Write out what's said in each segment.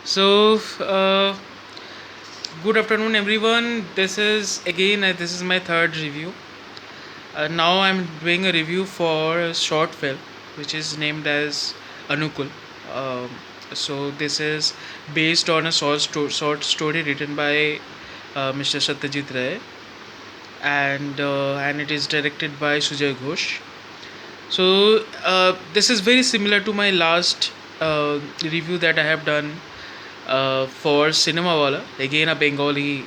So, good afternoon, everyone. This is my third review. Now I'm doing a review for a short film, which is named as Anukul. Um, so this is based on a short story written by Mr. Satyajit Ray, and it is directed by Sujay Ghosh. So this is very similar to my last review that I have done for Cinema Wala, again a Bengali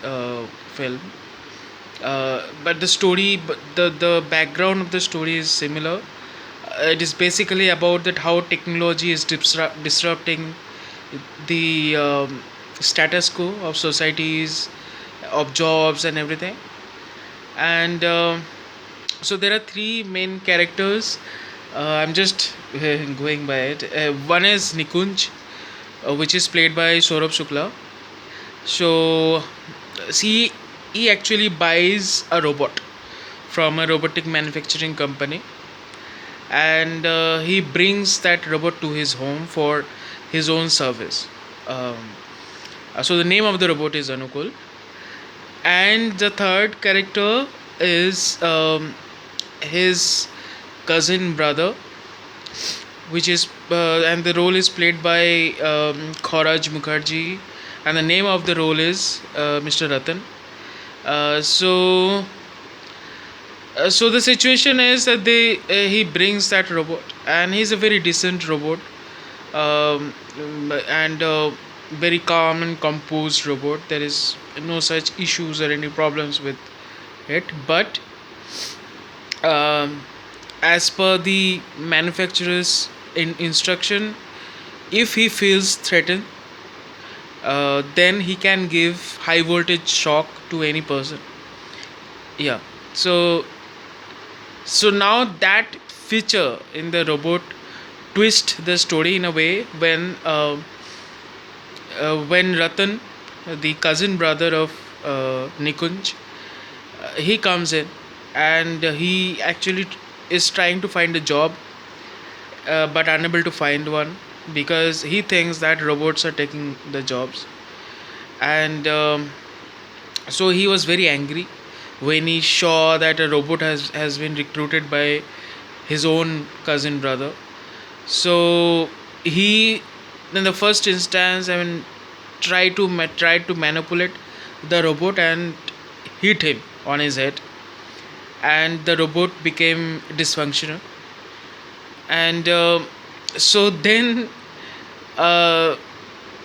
film. But the background of the story is similar. It is basically about that how technology is disrupting the status quo of societies, of jobs and everything. And so there are three main characters. I'm just going by it. One is Nikunj, which is played by Saurabh Shukla. So, see, he actually buys a robot from a robotic manufacturing company, and he brings that robot to his home for his own service. Um, so, the name of the robot is Anukul, and the third character is his cousin brother, which is and the role is played by Khauraj Mukherjee, and the name of the role is Mr. Ratan. So the situation is that he brings that robot, and he's a very decent robot, and very calm and composed robot. There is no such issues or any problems with it, but um, as per the manufacturer's instruction, if he feels threatened, then he can give high voltage shock to any person. Yeah. So now that feature in the robot twist the story in a way when Ratan, the cousin brother of Nikunj, he comes in, and he actually is trying to find a job, but unable to find one because he thinks that robots are taking the jobs. And so he was very angry when he saw that a robot has been recruited by his own cousin brother. So he, in the first instance, tried to manipulate the robot and hit him on his head, and the robot became dysfunctional. And so then, uh,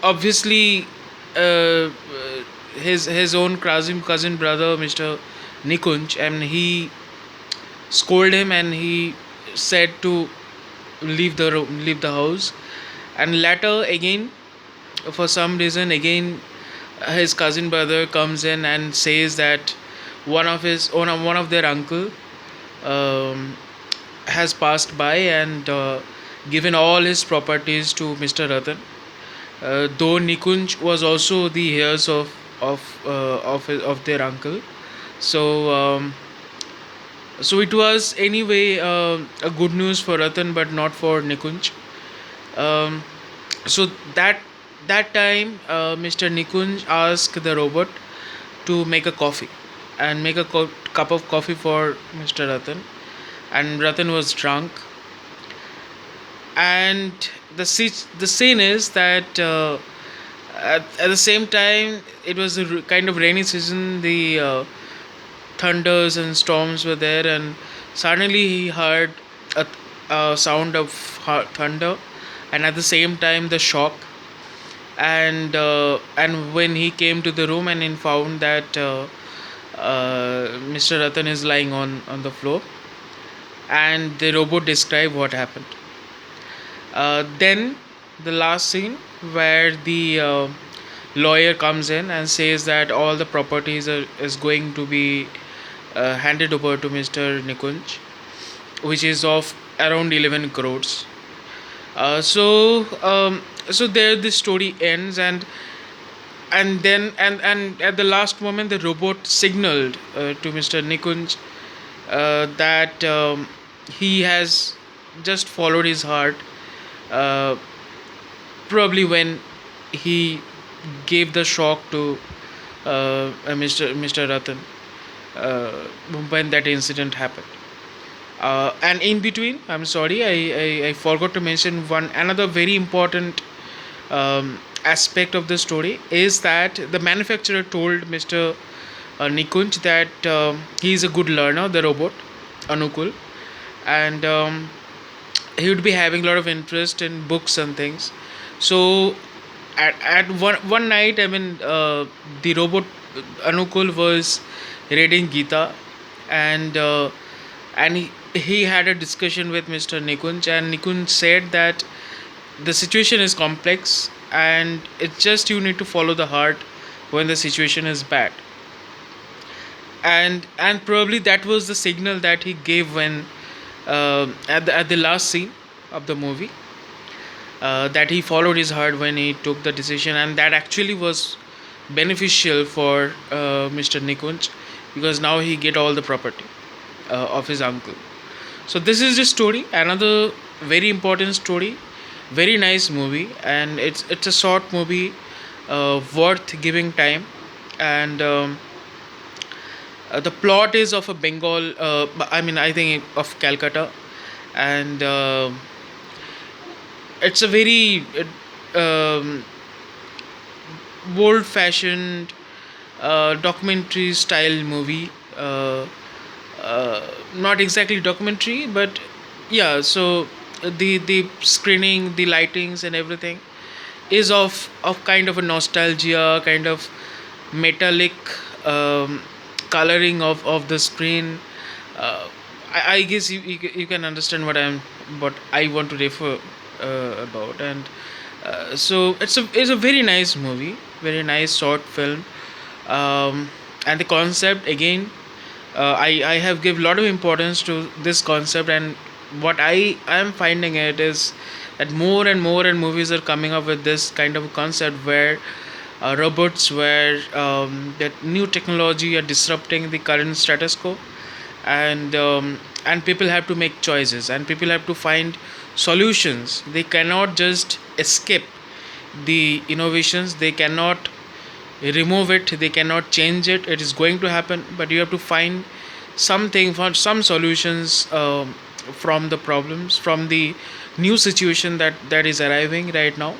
obviously, uh, his own cousin brother, Mr. Nikunj, and he scolded him, and he said to leave the house. And later again, for some reason again, his cousin brother comes in and says that one of their uncle um, has passed by and given all his properties to Mr. Ratan. Though Nikunj was also the heirs of their uncle. So so it was anyway a good news for Ratan, but not for Nikunj. Um, so that time, Mr. Nikunj asked the robot to make a coffee and make a cup of coffee for Mr. Ratan, and Ratan was drunk. And the scene is that at the same time, it was a kind of rainy season. The thunders and storms were there, and suddenly he heard a sound of thunder, and at the same time the shock. And when he came to the room, and he found that Mr. Ratan is lying on the floor, and the robot described what happened. Then the last scene, where the lawyer comes in and says that all the properties is going to be handed over to Mr. Nikunj, which is of around 11 crores. So there the story ends, and then and at the last moment the robot signaled to Mr. Nikunj that he has just followed his heart, uh, probably when he gave the shock to Mr. Ratan uh, when that incident happened. And in between, I'm sorry, I forgot to mention one another very important aspect of the story is that the manufacturer told Mr. Nikunj that he is a good learner, the robot Anukul, and he would be having a lot of interest in books and things. So at one night, I mean, the robot Anukul was reading Gita, and he had a discussion with Mr. Nikunj, and Nikunj said that the situation is complex, and it's just you need to follow the heart when the situation is bad. And probably that was the signal that he gave when at the last scene of the movie, that he followed his heart when he took the decision, and that actually was beneficial for Mr. Nikunj, because now he get all the property of his uncle. So this is the story, another very important story, very nice movie, and it's a short movie, worth giving time. And the plot is of a Bengal, I mean, I think of Calcutta, and it's a very old fashioned documentary style movie. Not exactly documentary, but yeah. So the screening, the lightings, and everything is of kind of a nostalgia, kind of metallic um, coloring of the screen. I guess you can understand what I want to refer about. And so it's a very nice movie, very nice short film. And the concept again, I have give a lot of importance to this concept. And what I am finding it is that more and more and movies are coming up with this kind of concept where robots, where that new technology are disrupting the current status quo, and people have to make choices, and people have to find solutions. They cannot just escape the innovations, they cannot remove it, they cannot change it. It is going to happen, but you have to find something for some solutions, from the problems, from the new situation that is arriving right now.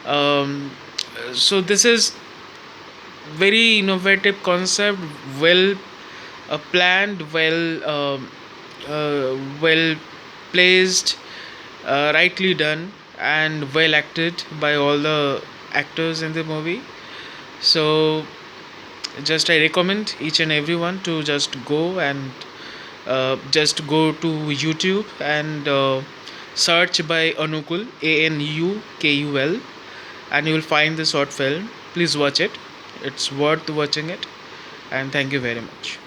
um, so this is very innovative concept, well planned, well placed, rightly done, and well acted by all the actors in the movie. So just I recommend each and everyone to just go and just go to YouTube and search by Anukul, Anukul, and you will find the short film. Please watch it, it's worth watching it. And thank you very much.